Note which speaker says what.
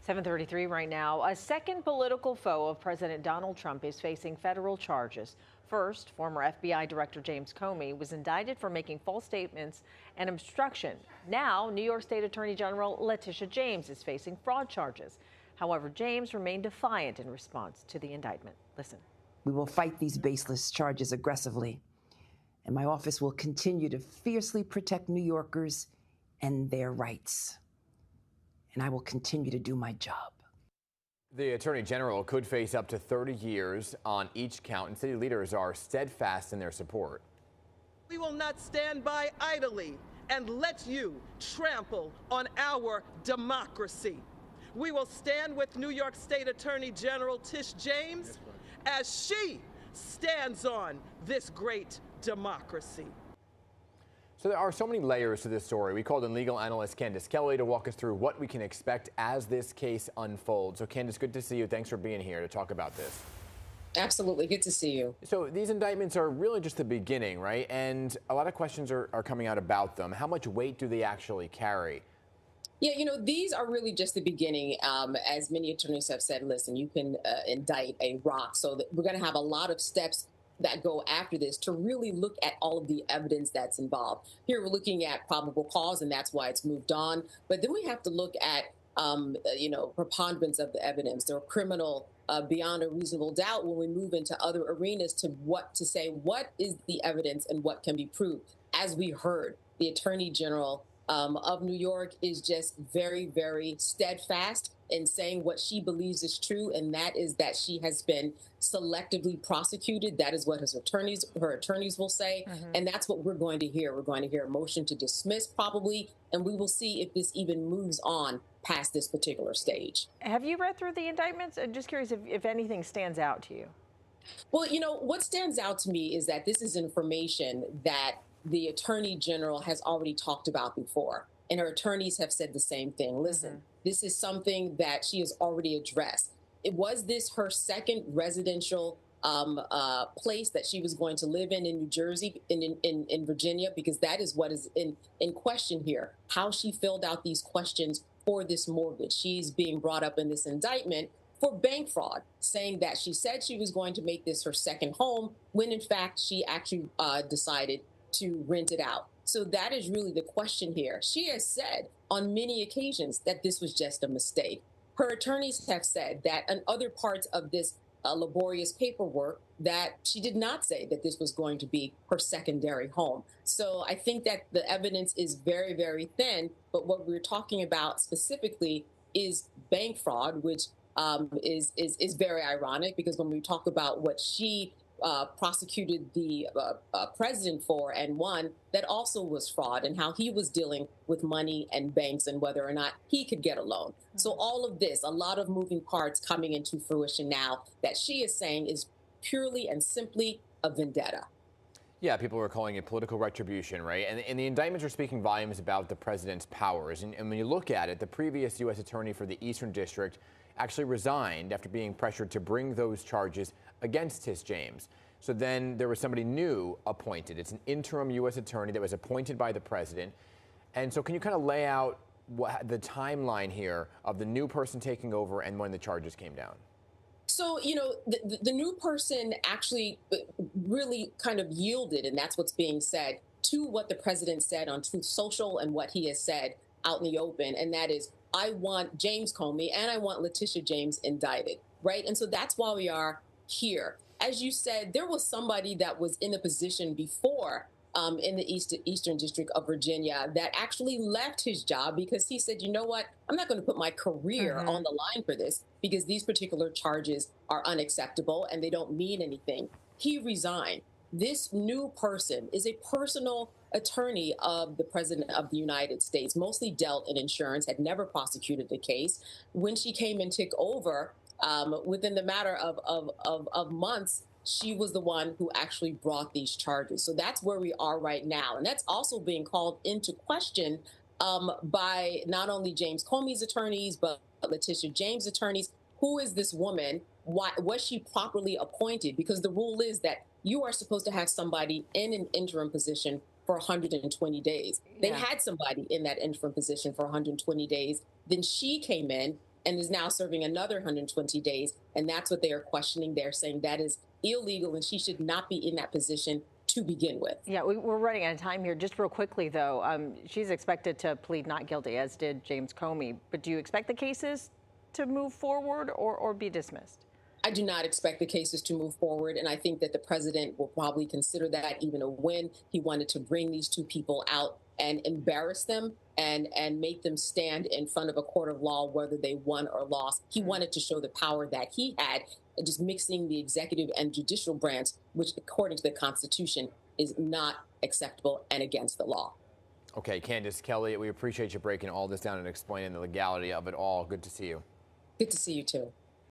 Speaker 1: 7:33 right now. A second political foe of President Donald Trump is facing federal charges. First, former FBI Director James Comey was indicted for making false statements and obstruction. Now, New York State Attorney General Letitia James is facing fraud charges. However, James remained defiant in response to the indictment. Listen.
Speaker 2: We will fight these baseless charges aggressively, and my office will continue to fiercely protect New Yorkers and their rights. And I will continue to do my job.
Speaker 3: The Attorney General could face up to 30 years on each count, and city leaders are steadfast in their support.
Speaker 4: We will not stand by idly and let you trample on our democracy. We will stand with New York State Attorney General Tish James as she stands on this great democracy.
Speaker 3: So there are so many layers to this story. We called in legal analyst Candace Kelly to walk us through what we can expect as this case unfolds. So Candace, good to see you. Thanks for being here to talk about this.
Speaker 5: Absolutely. Good to see you.
Speaker 3: So these indictments are really just the beginning, right? And a lot of questions are coming out about them. How much weight do they actually carry?
Speaker 5: Yeah, these are really just the beginning. As many attorneys have said, listen, you can indict a rock. So that we're going to have a lot of steps that go after this to really look at all of the evidence that's involved. Here we're looking at probable cause, and that's why it's moved on. But then we have to look at, preponderance of the evidence. There are criminal beyond a reasonable doubt when we move into other arenas to what is the evidence and what can be proved. As we heard, the Attorney General of New York is just very, very steadfast in saying what she believes is true, and that is that she has been selectively prosecuted. That is what her attorneys will say, and that's what we're going to hear. We're going to hear a motion to dismiss probably, and we will see if this even moves on past this particular stage.
Speaker 1: Have you read through the indictments? I'm just curious if anything stands out to you.
Speaker 5: Well, what stands out to me is that this is information that the Attorney General has already talked about before, and her attorneys have said the same thing. Listen, this is something that she has already addressed. Was this her second residential place that she was going to live in New Jersey, in Virginia? Because that is what is in question here, how she filled out these questions for this mortgage. She's being brought up in this indictment for bank fraud, saying that she said she was going to make this her second home when in fact she actually decided to rent it out. So that is really the question here. She has said on many occasions that this was just a mistake. Her attorneys have said that in other parts of this laborious paperwork that she did not say that this was going to be her secondary home. So I think that the evidence is very, very thin. But what we're talking about specifically is bank fraud, which is very ironic, because when we talk about what she prosecuted the president for and won, that also was fraud, and how he was dealing with money and banks and whether or not he could get a loan. So all of this, a lot of moving parts coming into fruition now that she is saying is purely and simply a vendetta.
Speaker 3: Yeah, people are calling it political retribution, right? And the indictments are speaking volumes about the president's powers. And when you look at it, the previous U.S. attorney for the Eastern District actually resigned after being pressured to bring those charges against Tish James. So then there was somebody new appointed. It's an interim U.S. attorney that was appointed by the president. And so can you kind of lay out the timeline here of the new person taking over and when the charges came down?
Speaker 5: So, the new person actually really kind of yielded, and that's what's being said, to what the president said on Truth Social and what he has said out in the open. And that is, I want James Comey and I want Letitia James indicted, right? And so that's why we are here. As you said, there was somebody that was in the position before in the Eastern District of Virginia that actually left his job because he said, you know what, I'm not going to put my career on the line for this because these particular charges are unacceptable and they don't mean anything. He resigned. This new person is a personal attorney of the President of the United States, mostly dealt in insurance, had never prosecuted the case. When she came and took over, within the matter of months, she was the one who actually brought these charges. So that's where we are right now. And that's also being called into question by not only James Comey's attorneys, but Letitia James' attorneys. Who is this woman? Why was she properly appointed? Because the rule is that you are supposed to have somebody in an interim position for 120 days. They had somebody in that interim position for 120 days. Then she came in and is now serving another 120 days. And that's what they are questioning. They're saying that is illegal and she should not be in that position to begin with.
Speaker 1: Yeah, we're running out of time here. Just real quickly, though, she's expected to plead not guilty, as did James Comey. But do you expect the cases to move forward or be dismissed?
Speaker 5: I do not expect the cases to move forward, and I think that the president will probably consider that even a win. He wanted to bring these two people out and embarrass them and make them stand in front of a court of law, whether they won or lost. He wanted to show the power that he had, just mixing the executive and judicial branch, which according to the Constitution is not acceptable and against the law.
Speaker 3: Okay, Candace Kelly, we appreciate you breaking all this down and explaining the legality of it all. Good to see you.
Speaker 5: Good to see you too.